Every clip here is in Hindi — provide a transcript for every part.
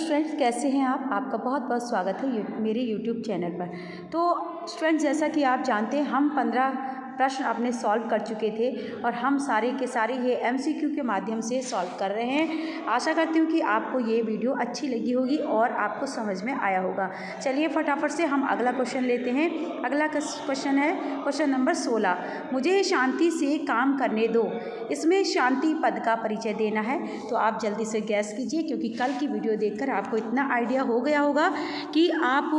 स्टूडेंट्स, कैसे हैं आप? आपका बहुत बहुत स्वागत है मेरे यूट्यूब चैनल पर। तो स्टूडेंट्स, जैसा कि आप जानते हैं, हम 15 प्रश्न अपने सॉल्व कर चुके थे और हम सारे के सारे ये MCQ के माध्यम से सॉल्व कर रहे हैं। आशा करती हूँ कि आपको ये वीडियो अच्छी लगी होगी और आपको समझ में आया होगा। चलिए फटाफट से हम अगला क्वेश्चन लेते हैं। अगला क्वेश्चन है क्वेश्चन नंबर 16। मुझे शांति से काम करने दो। इसमें शांति पद का परिचय देना है, तो आप जल्दी से गैस कीजिए, क्योंकि कल की वीडियो देखकर आपको इतना आइडिया हो गया होगा कि आप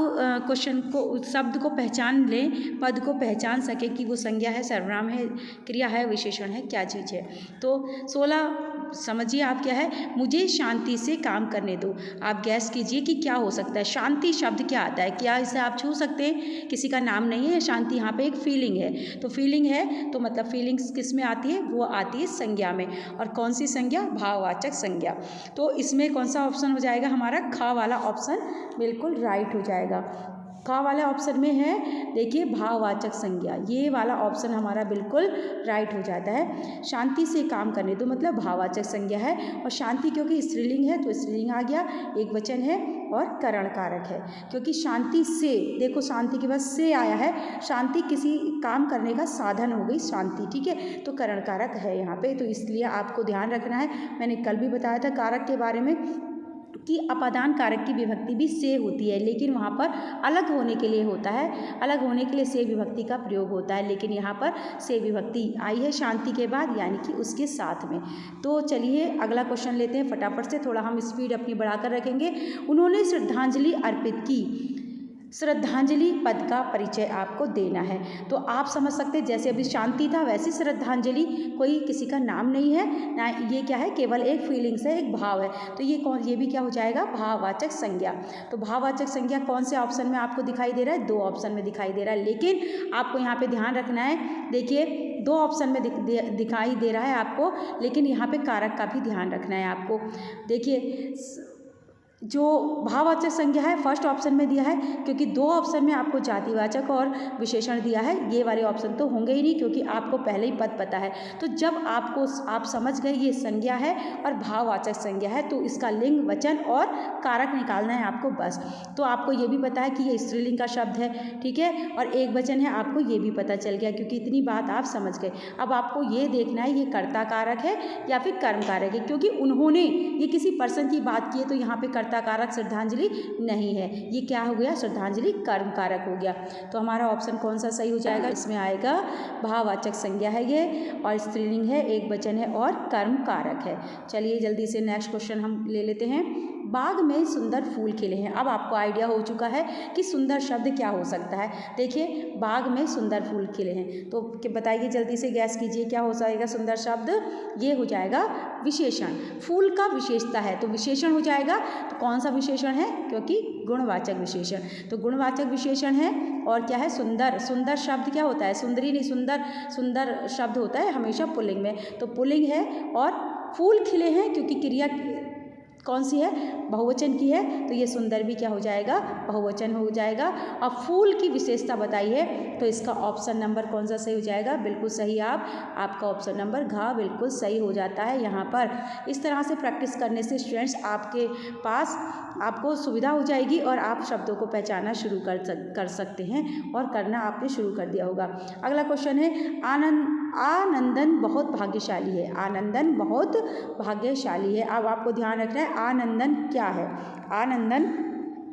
क्वेश्चन को, शब्द को पहचान लें, पद को पहचान सके कि वो संज्ञा है, सर्वनाम है, क्रिया है, विशेषण है, क्या चीज़ है। तो 16 समझिए आप क्या है, मुझे शांति से काम करने दो। आप गैस कीजिए कि क्या हो सकता है। शांति शब्द क्या आता है? क्या इसे आप छू सकते हैं? किसी का नाम नहीं है। शांति यहाँ पे एक फीलिंग है, तो फीलिंग है तो मतलब फीलिंग्स किस में आती है? वो आती है संज्ञा में। और कौन सी संज्ञा? भाववाचक संज्ञा। तो इसमें कौन सा ऑप्शन हो जाएगा हमारा? ख वाला ऑप्शन बिल्कुल राइट हो जाएगा। ख वाला ऑप्शन में है, देखिए, भाववाचक संज्ञा, ये वाला ऑप्शन हमारा बिल्कुल राइट हो जाता है। शांति से काम करने दो मतलब भाववाचक संज्ञा है, और शांति क्योंकि स्त्रीलिंग है तो स्त्रीलिंग आ गया, एक वचन है और करण कारक है। क्योंकि शांति से, देखो शांति के बाद से आया है, शांति किसी काम करने का साधन हो गई शांति, ठीक है, तो करण कारक है यहाँ पे, तो इसलिए आपको ध्यान रखना है। मैंने कल भी बताया था कारक के बारे में कि अपादान कारक की विभक्ति भी से होती है, लेकिन वहाँ पर अलग होने के लिए होता है, अलग होने के लिए से विभक्ति का प्रयोग होता है, लेकिन यहाँ पर से विभक्ति आई है शांति के बाद, यानी कि उसके साथ में। तो चलिए अगला क्वेश्चन लेते हैं फटाफट से, थोड़ा हम स्पीड अपनी बढ़ाकर रखेंगे। उन्होंने श्रद्धांजलि अर्पित की। श्रद्धांजलि पद का परिचय आपको देना है, तो आप समझ सकते हैं जैसे अभी शांति था वैसे श्रद्धांजलि, कोई किसी का नाम नहीं है ना, ये क्या है, केवल एक फीलिंग्स है, एक भाव है, तो ये भी क्या हो जाएगा? भाववाचक संज्ञा। तो भाववाचक संज्ञा कौन से ऑप्शन में आपको दिखाई दे रहा है? 2 ऑप्शन में दिखाई दे रहा है, लेकिन आपको यहाँ पे ध्यान रखना है। देखिए 2 ऑप्शन में दिखाई दे रहा है आपको, लेकिन यहाँ पे कारक का भी ध्यान रखना है आपको। देखिए जो भाववाचक संज्ञा है फर्स्ट ऑप्शन में दिया है, क्योंकि 2 ऑप्शन में आपको जातिवाचक और विशेषण दिया है, ये वाले ऑप्शन तो होंगे ही नहीं, क्योंकि आपको पहले ही पद पता है। तो जब आप समझ गए ये संज्ञा है और भाववाचक संज्ञा है, तो इसका लिंग, वचन और कारक निकालना है आपको बस। तो आपको ये भी पता है कि ये स्त्रीलिंग का शब्द है, ठीक है, और एक वचन है, आपको ये भी पता चल गया, क्योंकि इतनी बात आप समझ गए। अब आपको ये देखना है ये कर्ता कारक है या फिर कर्म कारक है, क्योंकि उन्होंने ये किसी पर्सन की बात की है, तो यहाँ पे कर्ता कारक श्रद्धांजलि नहीं है, ये क्या हो गया? श्रद्धांजलि कर्म कारक हो गया। तो हमारा ऑप्शन कौन सा सही हो जाएगा? इसमें आएगा भाववाचक संज्ञा है ये, और स्त्रीलिंग है, एक वचन है और कर्म कारक है। चलिए जल्दी से नेक्स्ट क्वेश्चन हम ले लेते हैं। बाग में सुंदर फूल खिले हैं। अब आपको आइडिया हो चुका है कि सुंदर शब्द क्या हो सकता है। देखिए बाग में सुंदर फूल खिले हैं, तो बताइए जल्दी से गैस कीजिए क्या हो जाएगा सुंदर शब्द? ये हो जाएगा विशेषण। फूल का विशेषता है तो विशेषण हो जाएगा। तो कौन सा विशेषण है? क्योंकि गुणवाचक विशेषण, तो गुणवाचक विशेषण है। और क्या है? सुंदर। सुंदर शब्द क्या होता है? सुंदरी नहीं, सुंदर। सुंदर शब्द होता है हमेशा पुल्लिंग में, तो पुल्लिंग है। और फूल खिले हैं क्योंकि क्रिया कौन सी है? बहुवचन की है, तो ये सुंदर भी क्या हो जाएगा? बहुवचन हो जाएगा। और फूल की विशेषता बताई है, तो इसका ऑप्शन नंबर कौन सा सही हो जाएगा? बिल्कुल सही। आपका ऑप्शन नंबर घ बिल्कुल सही हो जाता है यहाँ पर। इस तरह से प्रैक्टिस करने से स्टूडेंट्स आपके पास आपको सुविधा हो जाएगी और आप शब्दों को पहचानना शुरू कर सकते हैं, और करना आपने शुरू कर दिया होगा। अगला क्वेश्चन है, आनंदन बहुत भाग्यशाली है। आनंदन बहुत भाग्यशाली है। अब आपको ध्यान रखना है आनंदन क्या है? आनंदन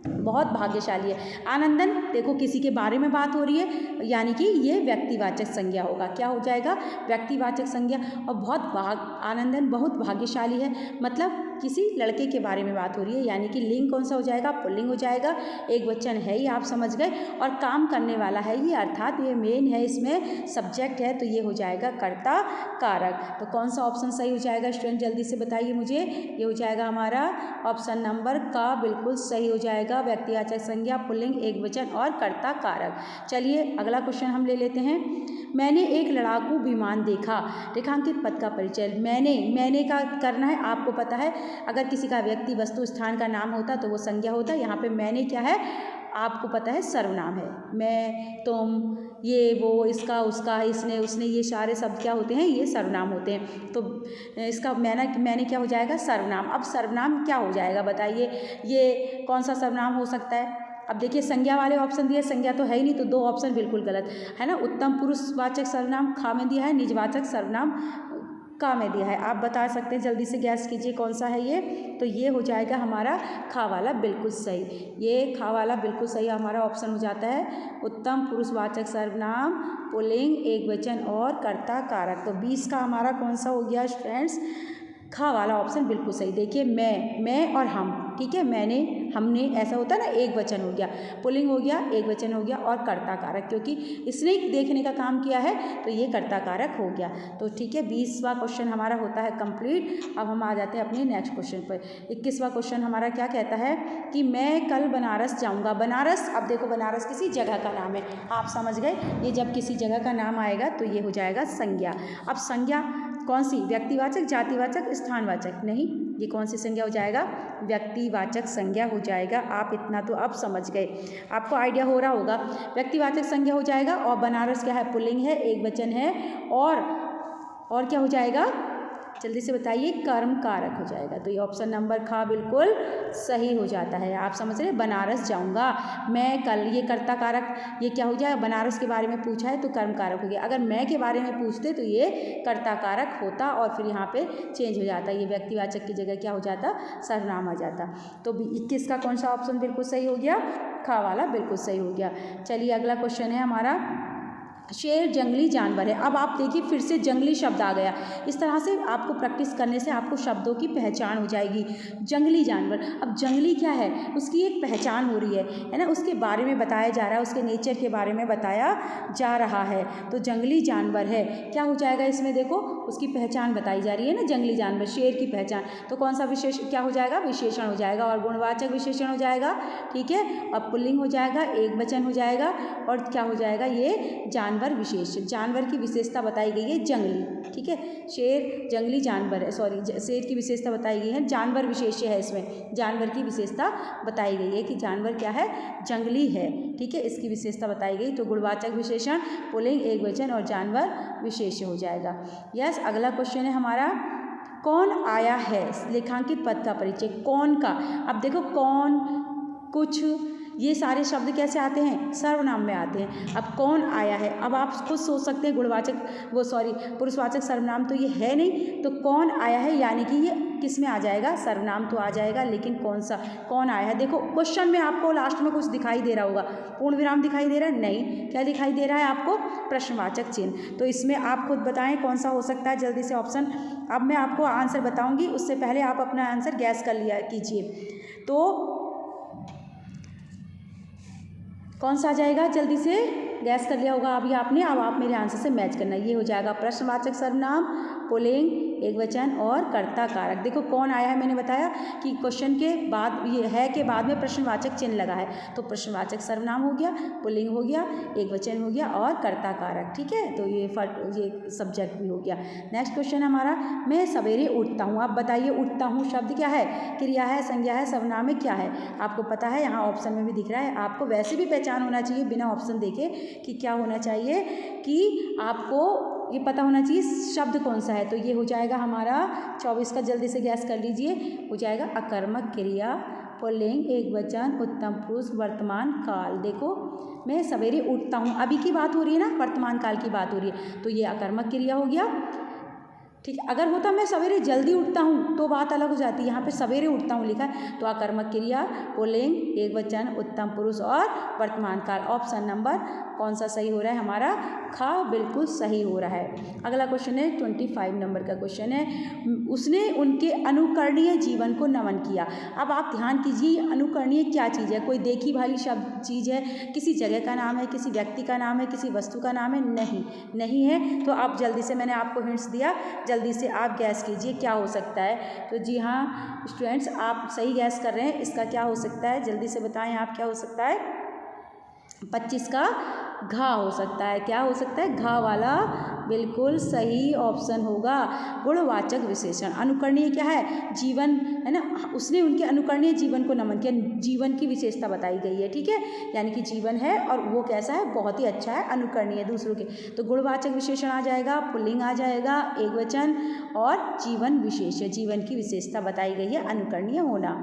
बहुत भाग्यशाली है। आनंदन देखो किसी के बारे में बात हो रही है, यानी कि ये व्यक्तिवाचक संज्ञा होगा। क्या हो जाएगा? व्यक्तिवाचक संज्ञा। और आनंदन बहुत भाग्यशाली है मतलब किसी लड़के के बारे में बात हो रही है, यानी कि लिंग कौन सा हो जाएगा? पुल्लिंग हो जाएगा। एक वचन है, ये आप समझ गए, और काम करने वाला है ये, अर्थात ये मेन है, इसमें सब्जेक्ट है, तो ये हो जाएगा कर्ता कारक। तो कौन सा ऑप्शन सही हो जाएगा स्टूडेंट? जल्दी से बताइए मुझे। ये हो जाएगा हमारा ऑप्शन नंबर का बिल्कुल सही हो जाएगा। व्यक्तिवाचक संज्ञा, पुल्लिंग, एक वचन और कर्ता कारक। चलिए अगला क्वेश्चन हम ले लेते हैं। मैंने एक लड़ाकू विमान देखा। रेखांकित पद का परिचय। मैंने का करना है, आपको पता है अगर किसी का व्यक्ति, वस्तु, स्थान का नाम होता तो वो संज्ञा होता। यहाँ पे मैंने क्या है? आपको पता है सर्वनाम है। मैं, तुम, ये वो, इसका उसका, इसने उसने, ये सारे शब्द क्या होते हैं, ये सर्वनाम होते हैं। तो इसका मैंने क्या हो जाएगा, सर्वनाम। अब सर्वनाम क्या हो जाएगा बताइए, ये कौन सा सर्वनाम हो सकता है। अब देखिए संज्ञा वाले ऑप्शन दिए, संज्ञा तो है ही नहीं, तो 2 ऑप्शन बिल्कुल गलत है ना। उत्तम पुरुषवाचक सर्वनाम खा में दिया है, निजवाचक सर्वनाम का में दिया है। आप बता सकते हैं, जल्दी से गैस कीजिए कौन सा है ये। तो ये हो जाएगा हमारा खा वाला बिल्कुल सही, ये खा वाला बिल्कुल सही हमारा ऑप्शन हो जाता है। उत्तम पुरुषवाचक सर्वनाम पुल्लिंग, एकवचन और कर्ता कारक। तो 20 का हमारा कौन सा हो गया फ्रेंड्स, खा वाला ऑप्शन बिल्कुल सही। देखिए मैं और हम, ठीक है, मैंने, हमने, ऐसा होता है ना, एक वचन हो गया, पुल्लिंग हो गया, एक वचन हो गया और कर्ता कारक, क्योंकि इसने देखने का काम किया है तो ये कर्ता कारक हो गया। तो ठीक है, 20वां क्वेश्चन हमारा होता है कंप्लीट। अब हम आ जाते हैं अपने नेक्स्ट क्वेश्चन पर। 21वां क्वेश्चन हमारा क्या कहता है कि मैं कल बनारस जाऊँगा। बनारस, अब देखो बनारस किसी जगह का नाम है, आप समझ गए, ये जब किसी जगह का नाम आएगा तो ये हो जाएगा संज्ञा। अब संज्ञा कौन सी, व्यक्तिवाचक, जातिवाचक, स्थानवाचक, नहीं, ये कौन सी संज्ञा हो जाएगा, व्यक्तिवाचक संज्ञा हो जाएगा। आप इतना तो अब समझ गए, आपको आइडिया हो रहा होगा। व्यक्तिवाचक संज्ञा हो जाएगा और बनारस क्या है, पुल्लिंग है, एक वचन है और क्या हो जाएगा, जल्दी से बताइए, कर्म कारक हो जाएगा। तो ये ऑप्शन नंबर खा बिल्कुल सही हो जाता है। आप समझ रहे हैं, बनारस जाऊंगा, मैं कल, ये कर्ता कारक, ये क्या हो जाएगा, बनारस के बारे में पूछा है तो कर्म कारक हो गया। अगर मैं के बारे में पूछते तो ये कर्ता कारक होता और फिर यहाँ पे चेंज हो जाता, ये व्यक्तिवाचक की जगह क्या हो जाता, सर्वनाम आ जाता। तो 21 का कौन सा ऑप्शन बिल्कुल सही हो गया, खा वाला बिल्कुल सही हो गया। चलिए अगला क्वेश्चन है हमारा, शेर जंगली जानवर है। अब आप देखिए फिर से जंगली शब्द आ गया। इस तरह से आपको प्रैक्टिस करने से आपको शब्दों की पहचान हो जाएगी। जंगली जानवर, अब जंगली क्या है, उसकी एक पहचान हो रही है ना, उसके बारे में बताया जा रहा है, उसके नेचर के बारे में बताया जा रहा है। तो जंगली जानवर है, क्या हो जाएगा इसमें, देखो उसकी पहचान बताई जा रही है ना, जंगली जानवर, शेर की पहचान। तो कौन सा विशेष क्या हो जाएगा, विशेषण हो जाएगा और गुणवाचक विशेषण हो जाएगा, ठीक है। अब पुल्लिंग हो जाएगा, एक वचन हो जाएगा और क्या हो जाएगा, ये जानवर विशेष, जानवर की विशेषता बताई गई है जंगली, ठीक है। शेर जंगली जानवर है, सॉरी, शेर की विशेषता बताई गई है, जानवर विशेष है, इसमें जानवर की विशेषता बताई गई है कि जानवर क्या है, जंगली है, ठीक है, इसकी विशेषता बताई गई। तो गुणवाचक विशेषण पुल्लिंग, एक वचन और जानवर विशेष हो जाएगा। यस, अगला क्वेश्चन है हमारा, कौन आया है, लेखांकित पद का परिचय, कौन का। अब देखो कौन, कुछ, ये सारे शब्द कैसे आते हैं, सर्वनाम में आते हैं। अब कौन आया है, अब आप खुद सोच सकते हैं, गुणवाचक, वो सॉरी, पुरुषवाचक सर्वनाम तो ये है नहीं, तो कौन आया है यानी कि ये किस में आ जाएगा, सर्वनाम तो आ जाएगा, लेकिन कौन सा, कौन आया है। देखो क्वेश्चन में आपको लास्ट में कुछ दिखाई दे रहा होगा, पूर्ण विराम दिखाई दे रहा है, नहीं, क्या दिखाई दे रहा है आपको, प्रश्नवाचक चिन्ह। तो इसमें आप खुद बताएं कौन सा हो सकता है, जल्दी से ऑप्शन। अब मैं आपको आंसर बताऊंगी, उससे पहले आप अपना आंसर गैस कर लिया कीजिए। तो कौन सा आ जाएगा, जल्दी से गैस कर लिया होगा अभी आपने। अब आप मेरे आंसर से मैच करना, ये हो जाएगा प्रश्नवाचक सर्वनाम, पुल्लिंग, एक वचन और कर्ता कारक। देखो कौन आया है, मैंने बताया कि क्वेश्चन के बाद, ये है के बाद में प्रश्नवाचक चिन्ह लगा है, तो प्रश्नवाचक सर्वनाम हो गया, पुल्लिंग हो गया, एक वचन हो गया और कर्ता कारक, ठीक है। तो ये सब्जेक्ट भी हो गया। नेक्स्ट क्वेश्चन हमारा, मैं सवेरे उठता हूँ। आप बताइए, उठता हूँ शब्द क्या है, क्रिया है, संज्ञा है, सर्वनाम है, क्या है, आपको पता है, यहाँ ऑप्शन में भी दिख रहा है। आपको वैसे भी पहचान होना चाहिए बिना ऑप्शन देखे कि क्या होना चाहिए, कि आपको ये पता होना चाहिए शब्द कौन सा है। तो ये हो जाएगा हमारा 24 का, जल्दी से गैस कर लीजिए, हो जाएगा अकर्मक क्रिया, पुल्लिंग, एक वचन, उत्तम पुरुष, वर्तमान काल। देखो मैं सवेरे उठता हूँ, अभी की बात हो रही है ना, वर्तमान काल की बात हो रही है, तो ये अकर्मक क्रिया हो गया, ठीक है। अगर होता मैं सवेरे जल्दी उठता हूँ तो बात अलग हो जाती है, यहाँ पे सवेरे उठता हूँ लिखा है, तो अकर्मक क्रिया, पुल्लिंग, एक वचन, उत्तम पुरुष और वर्तमान काल। ऑप्शन नंबर कौन सा सही हो रहा है हमारा, खा बिल्कुल सही हो रहा है। अगला क्वेश्चन है 25 नंबर का क्वेश्चन है, उसने उनके अनुकरणीय जीवन को नमन किया। अब आप ध्यान कीजिए, अनुकरणीय क्या चीज़ है, कोई देखी भाली शब्द चीज़ है, किसी जगह का नाम है, किसी व्यक्ति का नाम है, किसी वस्तु का नाम है, नहीं है। तो आप जल्दी से, मैंने आपको हिंट्स दिया, जल्दी से आप गैस कीजिए क्या हो सकता है। तो जी हाँ स्टूडेंट्स, आप सही गैस कर रहे हैं, इसका क्या हो सकता है, जल्दी से बताएं आप क्या हो सकता है। 25 का घा हो सकता है, क्या हो सकता है, घा वाला बिल्कुल सही ऑप्शन होगा गुणवाचक विशेषण। अनुकरणीय क्या है? जीवन है ना, उसने उनके अनुकरणीय जीवन को नमन किया, जीवन की विशेषता बताई गई है। ठीक है, यानी कि जीवन है और वो कैसा है? बहुत ही अच्छा है, अनुकरणीय दूसरों के। तो गुणवाचक विशेषण आ जाएगा, पुल्लिंग आ जाएगा, एकवचन और जीवन विशेष, जीवन की विशेषता बताई गई है, अनुकरणीय होना।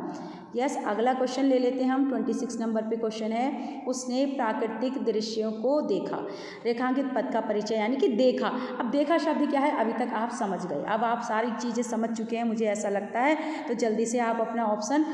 यस, अगला क्वेश्चन ले लेते हैं हम। 26 नंबर पे क्वेश्चन है, उसने प्राकृतिक दृश्यों को देखा। रेखांकित पद का परिचय, यानी कि देखा। अब देखा शब्द क्या है? अभी तक आप समझ गए, अब आप सारी चीज़ें समझ चुके हैं मुझे ऐसा लगता है। तो जल्दी से आप अपना ऑप्शन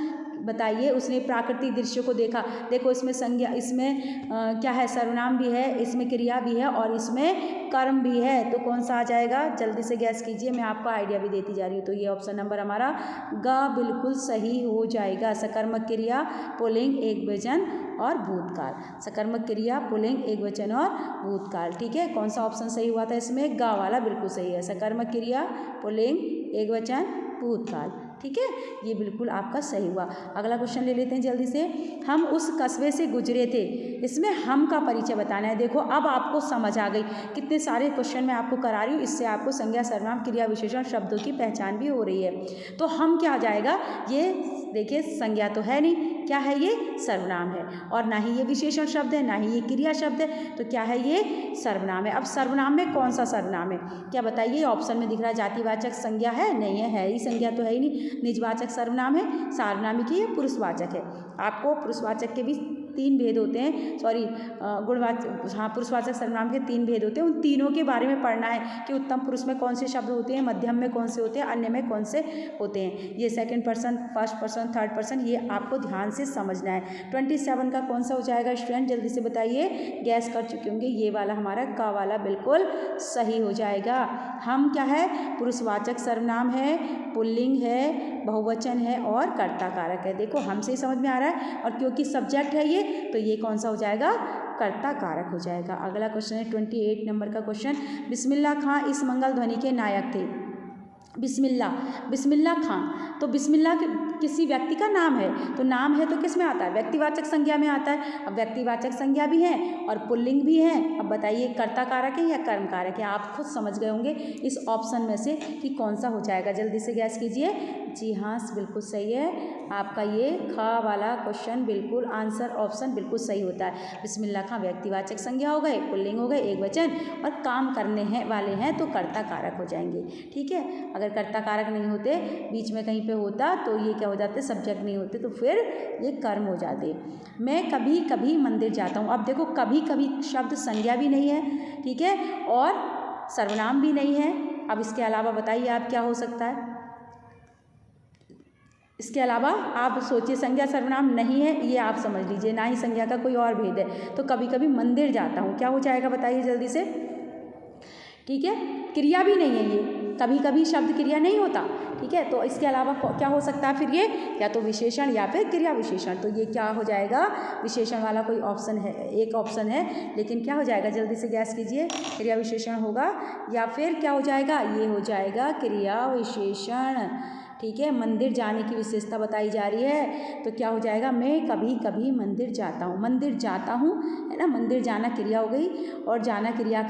बताइए। उसने प्राकृतिक दृश्यों को देखा। देखो इसमें संज्ञा, इसमें क्या है? सर्वनाम भी है, इसमें क्रिया भी है और इसमें कर्म भी है। तो कौन सा आ जाएगा? जल्दी से गैस कीजिए, मैं आपको आइडिया भी देती जा रही हूँ। तो ये ऑप्शन नंबर हमारा ग बिल्कुल सही हो जाएगा। सकर्मक क्रिया, पुल्लिंग, एकवचन और भूतकाल। सकर्मक क्रिया, पुल्लिंग, एकवचन और भूतकाल। ठीक है, कौन सा ऑप्शन सही हुआ था इसमें? ग वाला बिल्कुल सही है। सकर्मक क्रिया, पुल्लिंग, एकवचन, भूतकाल। ठीक है, ये बिल्कुल आपका सही हुआ। अगला क्वेश्चन ले लेते हैं जल्दी से। हम उस कस्बे से गुजरे थे, इसमें हम का परिचय बताना है। देखो अब आपको समझ आ गई, कितने सारे क्वेश्चन मैं आपको करा रही हूँ, इससे आपको संज्ञा, सर्वनाम, क्रिया विशेषण शब्दों की पहचान भी हो रही है। तो हम क्या आ जाएगा? ये देखिए संज्ञा तो है नहीं, क्या है? ये सर्वनाम है और ना ही ये विशेषण शब्द है, ना ही ये क्रिया शब्द है। तो क्या है? ये सर्वनाम है। अब सर्वनाम में कौन सा सर्वनाम है? क्या बताइए? ऑप्शन में दिख रहा है जातिवाचक संज्ञा है, नहीं है, है ही संज्ञा तो है ही नहीं। निजवाचक सर्वनाम है, सार्वनामिक है, पुरुषवाचक है। आपको पुरुषवाचक के भी 3 भेद होते हैं, सॉरी गुणवाचक, हाँ पुरुषवाचक सर्वनाम के 3 भेद होते हैं। उन तीनों के बारे में पढ़ना है कि उत्तम पुरुष में कौन से शब्द होते हैं, मध्यम में कौन से होते हैं, अन्य में कौन से होते हैं। ये second person, first person, third person, ये आपको ध्यान से समझना है। 27 का कौन सा हो जाएगा स्टूडेंट? जल्दी से बताइए, गैस कर चुके होंगे। ये वाला हमारा का वाला बिल्कुल सही हो जाएगा। हम क्या है? पुरुषवाचक सर्वनाम है, पुल्लिंग है, बहुवचन है और कर्ता कारक है। देखो हमसे ही समझ में आ रहा है, और क्योंकि सब्जेक्ट है ये, तो ये कौन सा हो जाएगा? कर्ता कारक हो जाएगा। अगला क्वेश्चन है 28 नंबर का क्वेश्चन। बिस्मिल्लाह खां इस मंगल ध्वनि के नायक थे। बिस्मिल्लाह, बिस्मिल्लाह खां, तो बिस्मिल्लाह किसी व्यक्ति का नाम है, तो नाम है तो किस में आता है? व्यक्तिवाचक संज्ञा में आता है। अब व्यक्तिवाचक संज्ञा भी है और पुल्लिंग भी है। अब बताइए कर्ता कारक है या कर्म कारक है? आप खुद समझ गए होंगे इस ऑप्शन में से कि कौन सा हो जाएगा। जल्दी से गैस कीजिए। जी हाँ, बिल्कुल सही है आपका ये ख वाला क्वेश्चन, बिल्कुल आंसर ऑप्शन बिल्कुल सही होता है। बिस्मिल्लाह खां व्यक्तिवाचक संज्ञा हो गए, पुल्लिंग हो गए, एकवचन, और काम करने हैं वाले हैं तो कर्ता कारक हो जाएंगे। ठीक है, अगर कर्ता कारक नहीं होते, बीच में कहीं पे होता, तो ये क्या हो जाते? सब्जेक्ट नहीं होते, तो फिर ये कर्म हो जाते। मैं कभी कभी मंदिर जाता हूँ। अब देखो कभी कभी शब्द संज्ञा भी नहीं है, ठीक है, और सर्वनाम भी नहीं है। अब इसके अलावा बताइए आप क्या हो सकता है? इसके अलावा आप सोचिए, संज्ञा सर्वनाम नहीं है, ये आप समझ लीजिए, ना ही संज्ञा का कोई और भेद है। तो कभी कभी मंदिर जाता हूँ, क्या हो जाएगा बताइए जल्दी से? ठीक है, क्रिया भी नहीं है, ये कभी कभी शब्द क्रिया नहीं होता। ठीक है, तो इसके अलावा क्या हो सकता है फिर? ये या तो विशेषण या फिर क्रिया विशेषण। तो ये क्या हो जाएगा? विशेषण वाला कोई ऑप्शन है, एक ऑप्शन है, लेकिन क्या हो जाएगा? जल्दी से गैस कीजिए। क्रिया विशेषण होगा या फिर क्या हो जाएगा? ये हो जाएगा क्रिया विशेषण। ठीक है, मंदिर जाने की विशेषता बताई जा रही है, तो क्या हो जाएगा? मैं कभी कभी मंदिर जाता हूँ। मंदिर जाता हूँ है ना, मंदिर जाना क्रिया हो गई और जाना क्रिया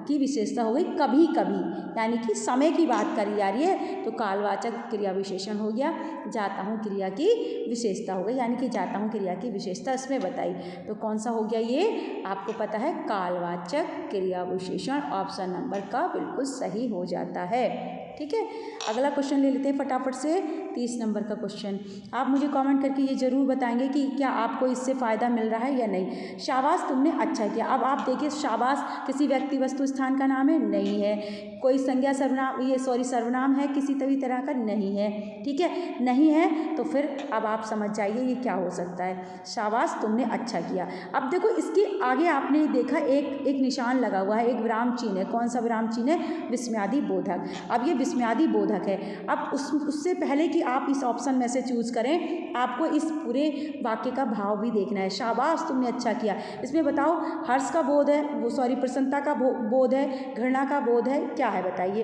की विशेषता हो गई कभी कभी, यानी कि समय की बात करी जा रही है, तो कालवाचक क्रिया विशेषण हो गया। जाता हूँ क्रिया की विशेषता हो गई, यानी कि जाता हूँ क्रिया की विशेषता इसमें बताई। तो कौन सा हो गया? ये आपको पता है, कालवाचक क्रिया विशेषण ऑप्शन नंबर का बिल्कुल सही हो जाता है। ठीक है, अगला क्वेश्चन ले लेते हैं फटाफट से। 30 नंबर का क्वेश्चन। आप मुझे कमेंट करके ये ज़रूर बताएंगे कि क्या आपको इससे फ़ायदा मिल रहा है या नहीं। शाबाश तुमने अच्छा किया। अब आप देखिए, शाबाश किसी व्यक्ति वस्तु स्थान का नाम है? नहीं है। कोई संज्ञा सर्वनाम, ये सॉरी सर्वनाम है किसी तभी तरह का? नहीं है। ठीक है, नहीं है, तो फिर अब आप समझ जाइए ये क्या हो सकता है। शाबाश तुमने अच्छा किया। अब देखो इसके आगे आपने देखा एक निशान लगा हुआ है, एक विराम चिन्ह है। कौन सा विराम चिन्ह है? विस्मयादि बोधक। अब ये विस्मयादि बोधक है। अब उससे पहले कि आप इस ऑप्शन में से चूज करें, आपको इस पूरे वाक्य का भाव भी देखना है। शाबाश तुमने अच्छा किया, इसमें बताओ हर्ष का बोध है, वो सॉरी प्रसन्नता का बोध है, घृणा का बोध है, क्या है बताइए।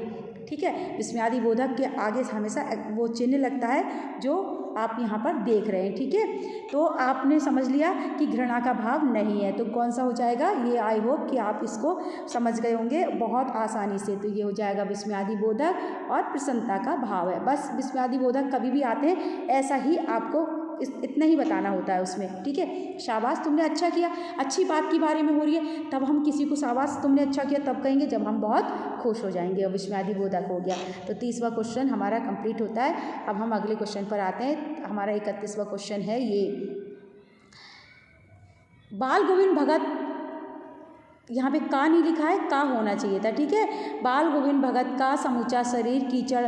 ठीक है, विस्मयादि बोधक के आगे हमेशा वो चिन्ह लगता है जो आप यहाँ पर देख रहे हैं। ठीक है, तो आपने समझ लिया कि घृणा का भाव नहीं है, तो कौन सा हो जाएगा ये। आई होप कि आप इसको समझ गए होंगे बहुत आसानी से। तो ये हो जाएगा विस्मयादिबोधक और प्रसन्नता का भाव है। बस विस्मयादिबोधक कभी भी आते हैं ऐसा ही आपको इतना ही बताना होता है उसमें। ठीक है, शाबाश तुमने अच्छा किया, अच्छी बात के बारे में हो रही है तब हम किसी को शाबाश तुमने अच्छा किया तब कहेंगे जब हम बहुत खुश हो जाएंगे। और विस्मयादिबोधक हो गया। तो 30वां क्वेश्चन हमारा कंप्लीट होता है। अब हम अगले क्वेश्चन पर आते हैं। हमारा 31वां क्वेश्चन है ये, बाल गोविंद भगत, यहाँ पे का नहीं लिखा है, का होना चाहिए था। ठीक है, बाल गोविंद भगत का समूचा शरीर कीचड़,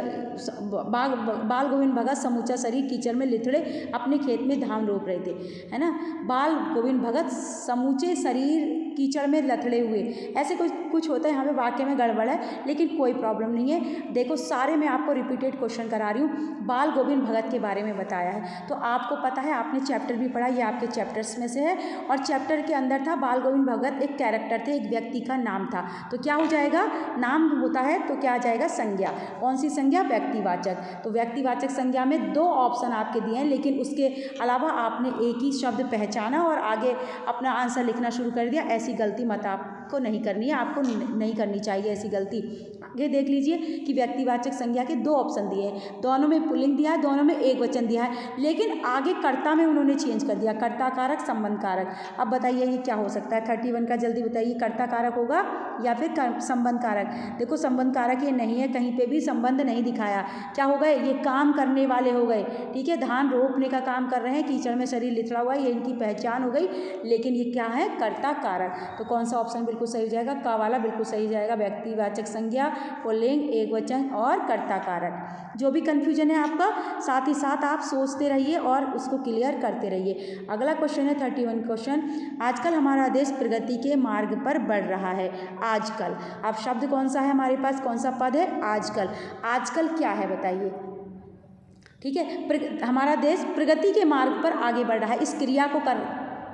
बाल गोविंद भगत समूचा शरीर कीचड़ में लिथड़े अपने खेत में धान रोप रहे थे, है ना। बाल गोविंद भगत समूचे शरीर कीचड़ में लथड़े हुए, ऐसे कुछ होता है यहाँ पे वाक्य में गड़बड़ है, लेकिन कोई प्रॉब्लम नहीं है। देखो सारे मैं आपको रिपीटेड क्वेश्चन करा रही हूँ। बाल गोविंद भगत के बारे में बताया है, तो आपको पता है, आपने चैप्टर भी पढ़ा, ये आपके चैप्टर्स में से है। और चैप्टर के अंदर था बाल गोविंद भगत एक कैरेक्टर थे, एक व्यक्ति का नाम था। तो क्या हो जाएगा, नाम होता है तो क्या आ जाएगा, संज्ञा। कौन सी संज्ञा, व्यक्तिवाचक। तो व्यक्तिवाचक संज्ञा में 2 ऑप्शन आपके दिए हैं, लेकिन उसके अलावा आपने एक ही शब्द पहचाना और आगे अपना आंसर लिखना शुरू कर दिया। ऐसी गलती मत आपको नहीं करनी है, आपको नहीं करनी चाहिए ऐसी गलती। आगे देख लीजिए कि व्यक्तिवाचक संज्ञा के 2 ऑप्शन दिए हैं, दोनों में पुल्लिंग दिया है, दोनों में एक वचन दिया है, लेकिन आगे कर्ता में उन्होंने चेंज कर दिया, कर्ता कारक संबंध कारक। अब बताइए ये क्या हो सकता है, 31 का जल्दी बताइए, कर्ता कारक होगा या फिर संबंध कारक। देखो संबंध कारक ये नहीं है, कहीं पे भी संबंध नहीं दिखाया। क्या हो गए, ये काम करने वाले हो गए। ठीक है, धान रोपने का काम कर रहे हैं, कीचड़ में शरीर लिथड़ा हुआ है, ये इनकी पहचान हो गई, लेकिन ये क्या है, कर्ता कारक। तो कौन सा ऑप्शन बिल्कुल सही हो जाएगा, का वाला बिल्कुल सही हो जाएगा। व्यक्तिवाचक संज्ञा, पुल्लिंग, एक वचन और कर्ता कारक। जो भी कंफ्यूजन है आपका, साथ ही साथ आप सोचते रहिए और उसको क्लियर करते रहिए। अगला क्वेश्चन है 31 क्वेश्चन, आजकल हमारा देश प्रगति के मार्ग पर बढ़ रहा है। आजकल, अब शब्द कौन सा है हमारे पास, कौन सा पद है, आजकल। आजकल क्या है बताइए। ठीक है, हमारा देश प्रगति के मार्ग पर आगे बढ़ रहा है, इस क्रिया को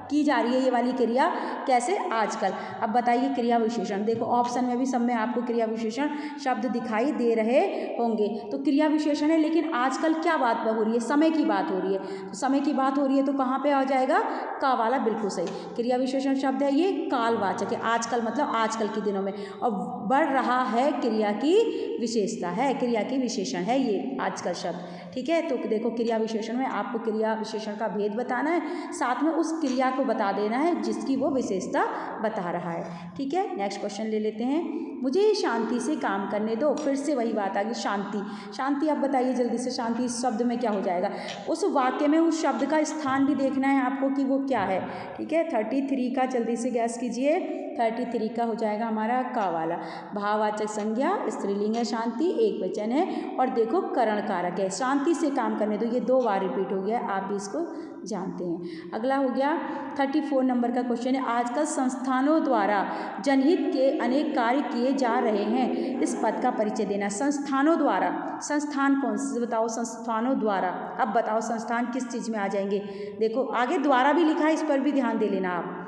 की जा रही है, ये वाली क्रिया कैसे, आजकल। अब बताइए क्रिया विशेषण। देखो ऑप्शन में भी सब में आपको क्रिया विशेषण शब्द दिखाई दे रहे होंगे। तो क्रिया विशेषण है, लेकिन आजकल क्या बात हो रही है, समय की बात हो रही है। तो समय की बात हो रही है तो कहाँ पे आ जाएगा, का वाला बिल्कुल सही। क्रिया विशेषण शब्द है ये कालवाचक है, आजकल मतलब आजकल के दिनों में, और बढ़ रहा है क्रिया की विशेषता है, क्रिया की विशेषण है ये आजकल शब्द। ठीक है, तो देखो क्रिया विशेषण में आपको क्रिया विशेषण का भेद बताना है, साथ में उस क्रिया को बता देना है जिसकी वो विशेषता बता रहा है। ठीक है, नेक्स्ट क्वेश्चन ले लेते हैं, मुझे शांति से काम करने दो। फिर से वही बात आ गई, शांति। शांति अब बताइए जल्दी से, शांति इस शब्द में क्या हो जाएगा, उस वाक्य में उस शब्द का स्थान भी देखना है आपको कि वो क्या है। ठीक है, 33 का जल्दी से गैस कीजिए। 33 का हो जाएगा हमारा का वाला। भाववाचक संज्ञा, स्त्रीलिंग है शांति, एक वचन है, और देखो करण कारक है, शांति से काम करने दो, ये 2 बार रिपीट हो गया, आप भी इसको जानते हैं। अगला हो गया 34 नंबर का क्वेश्चन है, आजकल संस्थानों द्वारा जनहित के अनेक कार्य किए जा रहे हैं, इस पद का परिचय देना। संस्थानों द्वारा, संस्थान कौन से बताओ, संस्थानों द्वारा। अब बताओ संस्थान किस चीज़ में आ जाएंगे, देखो आगे द्वारा भी लिखा है, इस पर भी ध्यान दे लेना आप।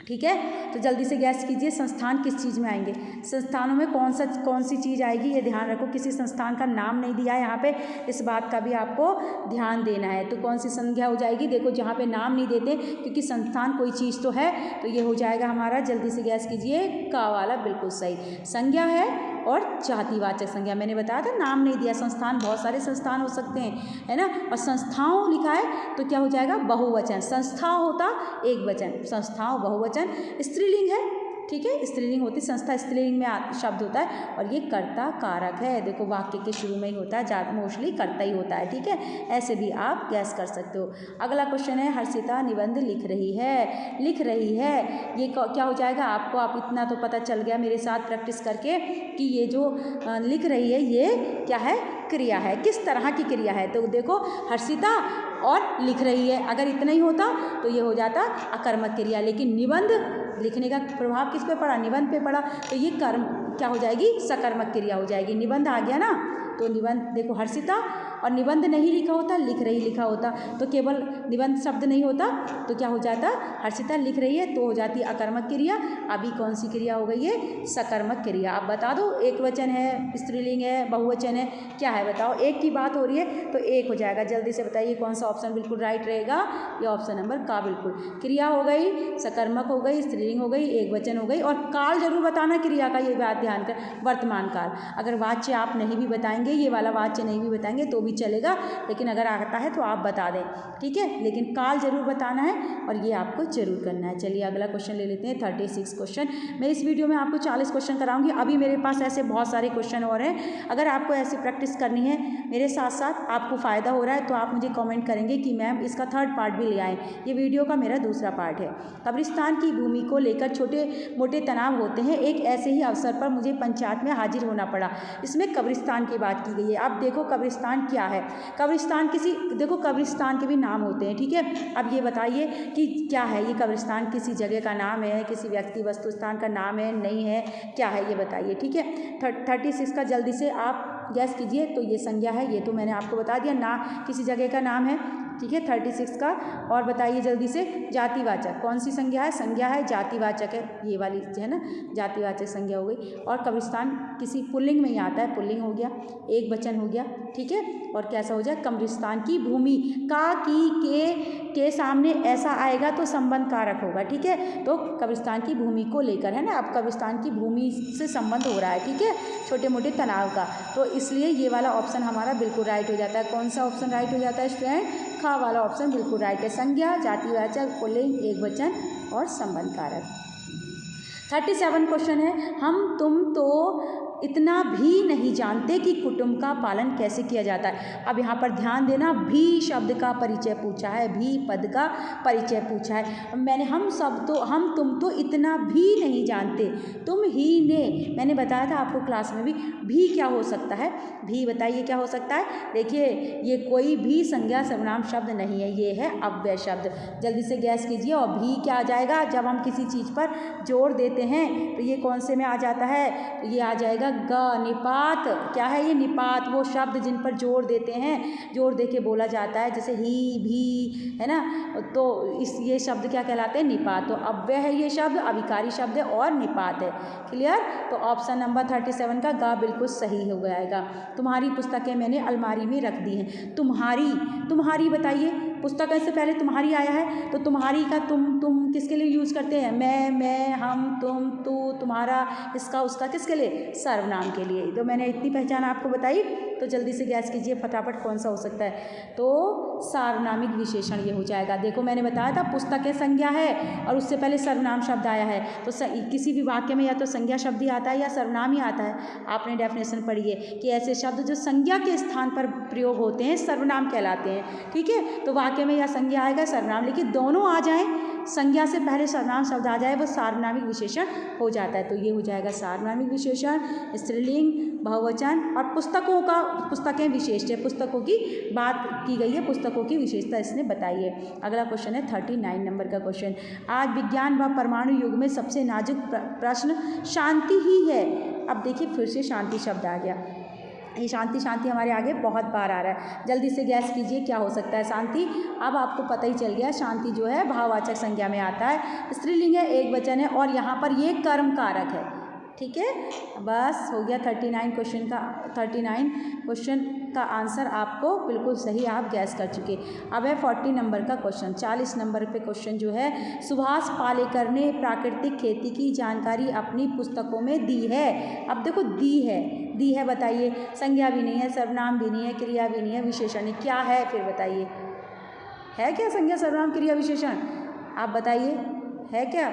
ठीक है, तो जल्दी से गैस कीजिए, संस्थान किस चीज़ में आएंगे, संस्थानों में कौन सी चीज़ आएगी, ये ध्यान रखो। किसी संस्थान का नाम नहीं दिया है यहाँ पे, इस बात का भी आपको ध्यान देना है। तो कौन सी संज्ञा हो जाएगी, देखो जहाँ पे नाम नहीं देते, क्योंकि संस्थान कोई चीज़ तो है, तो ये हो जाएगा हमारा, जल्दी से गैस कीजिए, का वाला बिल्कुल सही। संज्ञा है और जातिवाचक संज्ञा, मैंने बताया था नाम नहीं दिया, संस्थान बहुत सारे संस्थान हो सकते हैं, है ना। और संस्थाओं लिखा है तो क्या हो जाएगा, बहुवचन। संस्था होता एक वचन, संस्थाओं बहुवचन। स्त्रीलिंग है, ठीक है, स्त्रीलिंग होती, संस्था स्त्रीलिंग में शब्द होता है, और ये कर्ता कारक है। देखो वाक्य के शुरू में ही होता है, मोस्टली कर्ता ही होता है। ठीक है, ऐसे भी आप गैस कर सकते हो। अगला क्वेश्चन है, हर्षिता निबंध लिख रही है, ये क्या हो जाएगा आपको, आप इतना तो पता चल गया मेरे साथ प्रैक्टिस करके कि ये जो लिख रही है ये क्या है, क्रिया है। किस तरह की क्रिया है, तो देखो हर्षिता और लिख रही है, अगर इतना ही होता तो ये हो जाता अकर्मक क्रिया, लेकिन निबंध लिखने का प्रभाव किस पे पड़ा, निबंध पे पड़ा, तो ये कर्म क्या हो जाएगी, सकर्मक क्रिया हो जाएगी। निबंध आ गया ना, तो निबंध देखो हर्षिता, और निबंध नहीं लिखा होता, लिख रही लिखा होता, तो केवल निबंध शब्द नहीं होता तो क्या हो जाता, हर्षिता लिख रही है तो हो जाती अकर्मक क्रिया। अभी कौन सी क्रिया हो गई है, सकर्मक क्रिया। आप बता दो, एक वचन है, स्त्रीलिंग है, बहुवचन है, क्या है बताओ, एक की बात हो रही है तो एक हो जाएगा। जल्दी से बताइए कौन सा ऑप्शन बिल्कुल राइट रहेगा, ये ऑप्शन नंबर का बिल्कुल। क्रिया हो गई, सकर्मक हो गई, स्त्रीलिंग हो गई, एक वचन हो गई, और काल जरूर बताना क्रिया का, ये बात ध्यान कर, वर्तमान काल। अगर वाच्य आप नहीं भी बताएंगे, ये वाला वाच्य नहीं भी बताएंगे तो भी चलेगा, लेकिन अगर आता है तो आप बता दें, ठीक है, लेकिन काल जरूर बताना है और ये आपको जरूर करना है। चलिए अगला क्वेश्चन ले लेते हैं, 36 क्वेश्चन। मैं इस वीडियो में आपको 40 क्वेश्चन कराऊंगी, अभी मेरे पास ऐसे बहुत सारे क्वेश्चन और हैं। अगर आपको ऐसी प्रैक्टिस करनी है मेरे साथ साथ, आपको फ़ायदा हो रहा है तो आप मुझे कमेंट करेंगे कि मैम इसका 3rd पार्ट भी ले आएँ। ये वीडियो का मेरा दूसरा पार्ट है। कब्रिस्तान की भूमि को लेकर छोटे मोटे तनाव होते हैं, एक ऐसे ही अवसर पर मुझे पंचायत में हाजिर होना पड़ा। इसमें कब्रिस्तान की बात की गई है। अब देखो कब्रिस्तान क्या है, कब्रिस्तान किसी, देखो कब्रिस्तान के भी नाम होते हैं, ठीक है। अब ये बताइए कि क्या है ये कब्रिस्तान, किसी जगह का नाम है, किसी व्यक्ति वस्तु स्थान का नाम है, नहीं है, क्या है ये बताइए, ठीक है। 36 का जल्दी से आप गैस कीजिए। तो ये संज्ञा है, ये तो मैंने आपको बता दिया, ना किसी जगह का नाम है, ठीक है। 36 का और बताइए जल्दी से, जातिवाचक कौन सी संज्ञा है, संज्ञा है, जातिवाचक है, ये वाली है ना, जातिवाचक संज्ञा हो गई। और कब्रिस्तान किसी पुल्लिंग में ही आता है, पुल्लिंग हो गया, एक वचन हो गया, ठीक है। और कैसा हो जाए, कब्रिस्तान की भूमि, का की के सामने ऐसा आएगा तो संबंध कारक होगा, ठीक है। तो कब्रिस्तान की भूमि को लेकर है ना, अब कब्रिस्तान की भूमि से संबंध हो रहा है, ठीक है, छोटे मोटे तनाव का, तो इसलिए ये वाला ऑप्शन हमारा बिल्कुल राइट हो जाता है। कौन सा ऑप्शन राइट हो जाता है स्टूडेंट, खा वाला ऑप्शन बिल्कुल राइट है। संज्ञा, जातिवाचक, पुल्लिंग, एक वचन और संबंध कारक। 37 क्वेश्चन है, हम तुम तो इतना भी नहीं जानते कि कुटुंब का पालन कैसे किया जाता है। अब यहाँ पर ध्यान देना, भी शब्द का परिचय पूछा है, भी पद का परिचय पूछा है। मैंने हम तुम तो इतना भी नहीं जानते, तुम ही ने, मैंने बताया था आपको क्लास में भी क्या हो सकता है, भी बताइए क्या हो सकता है। देखिए ये कोई भी संज्ञा सर्वनाम शब्द नहीं है, ये है अव्यय शब्द। जल्दी से गैस कीजिए। और भी क्या आ जाएगा, जब हम किसी चीज़ पर जोर देते हैं तो ये कौन से में आ जाता है, तो ये आ जाएगा ग, निपात। क्या है ये, निपात, वो शब्द जिन पर जोर देते हैं, जोर दे के बोला जाता है, जैसे ही, भी, है ना, तो ये शब्द क्या कहलाते हैं, निपात। तो अव्यय है ये शब्द, अविकारी शब्द है और निपात है। क्लियर। तो ऑप्शन नंबर 37 का ग बिल्कुल सही हो जाएगा। तुम्हारी पुस्तकें मैंने अलमारी में रख दी हैं। तुम्हारी बताइए, पुस्तक से पहले तुम्हारी आया है, तो तुम्हारी का तुम किसके लिए यूज़ करते हैं, मैं, हम, तुम, तू, तुम्हारा, इसका, उसका, किसके लिए, सर्वनाम के लिए। तो मैंने इतनी पहचान आपको बताई, तो जल्दी से गैस कीजिए फटाफट, कौन सा हो सकता है, तो सार्वनामिक विशेषण ये हो जाएगा। देखो मैंने बताया था पुस्तकें संज्ञा है और उससे पहले सर्वनाम शब्द आया है, तो किसी भी वाक्य में या तो संज्ञा शब्द ही आता है या सर्वनाम ही आता है। आपने डेफिनेशन पढ़ी है कि ऐसे शब्द जो संज्ञा के स्थान पर प्रयोग होते हैं सर्वनाम कहलाते हैं, ठीक है। तो वाक्य में या संज्ञा आएगा सर्वनाम, लेकिन दोनों आ जाएं, संज्ञा से पहले सर्वनाम शब्द आ जाए, वो सार्वनामिक विशेषण हो जाता है। तो ये हो जाएगा सार्वनामिक विशेषण, स्त्रीलिंग, बहुवचन। और पुस्तकें विशेष है, पुस्तकों की बात की गई है, पुस्तकों की विशेषता इसने बताई है। अगला क्वेश्चन है 39 नंबर का क्वेश्चन। आज विज्ञान व परमाणु युग में सबसे नाजुक प्रश्न शांति ही है। अब देखिए फिर से शांति शब्द आ गया, ये शांति हमारे आगे बहुत बार आ रहा है। जल्दी से गैस कीजिए क्या हो सकता है शांति। अब आपको पता ही चल गया, शांति जो है भाववाचक संज्ञा में आता है, स्त्रीलिंग है, एक वचन है और यहाँ पर ये कर्म कारक है, ठीक है। बस हो गया 39 क्वेश्चन का आंसर आपको बिल्कुल सही आप गैस कर चुके। अब है 40 नंबर का क्वेश्चन। 40 नंबर पे क्वेश्चन जो है, सुभाष पालेकर ने प्राकृतिक खेती की जानकारी अपनी पुस्तकों में दी है। अब देखो दी है बताइए, संज्ञा भी नहीं है, सर्वनाम भी नहीं है, क्रिया भी नहीं है, विशेषण क्या है फिर बताइए, है क्या संज्ञा सर्वनाम क्रिया विशेषण, आप बताइए है क्या,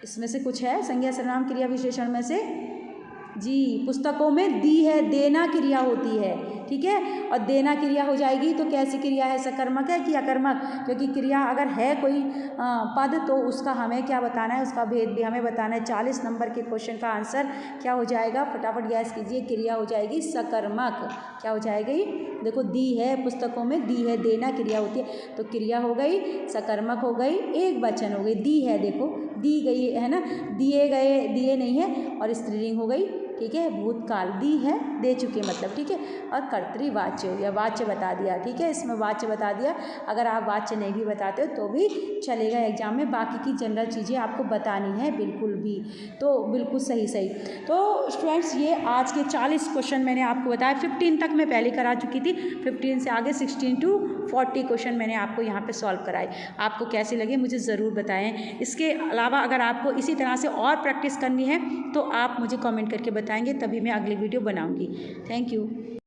इसमें से कुछ है संज्ञा सर्वनाम क्रिया विशेषण में से? जी, पुस्तकों में दी है, देना क्रिया होती है, ठीक है। और देना क्रिया हो जाएगी तो कैसी क्रिया है, सकर्मक है कि अकर्मक, क्योंकि क्रिया अगर है कोई पद तो उसका हमें क्या बताना है, उसका भेद भी हमें बताना है। 40 नंबर के क्वेश्चन का आंसर क्या हो जाएगा, फटाफट गैस कीजिए। क्रिया हो जाएगी सकर्मक। क्या हो जाएगी, देखो दी है, पुस्तकों में दी है, देना क्रिया होती है, तो क्रिया हो गई, सकर्मक हो गई, एक वचन हो गई, दी है, देखो दी गई है ना, दिए गए, दिए नहीं है, और स्त्रीलिंग हो गई, ठीक है। भूतकाल दी है, दे चुके मतलब, ठीक है। और कर्तृवाच्य हो गया, वाच्य बता दिया, ठीक है। इसमें वाच्य बता दिया। अगर आप वाच्य नहीं भी बताते हो तो भी चलेगा एग्जाम में। बाकी की जनरल चीज़ें आपको बतानी है बिल्कुल भी, तो बिल्कुल सही सही। तो स्टूडेंट्स ये आज के 40 क्वेश्चन मैंने आपको बताया। 15 तक मैं पहले करा चुकी थी, 15 से आगे 16 to 40 क्वेश्चन मैंने आपको यहाँ पे सॉल्व कराए। आपको कैसे लगे मुझे ज़रूर बताएं। इसके अलावा अगर आपको इसी तरह से और प्रैक्टिस करनी है तो आप मुझे कमेंट करके बताएंगे, तभी मैं अगली वीडियो बनाऊंगी। Thank you.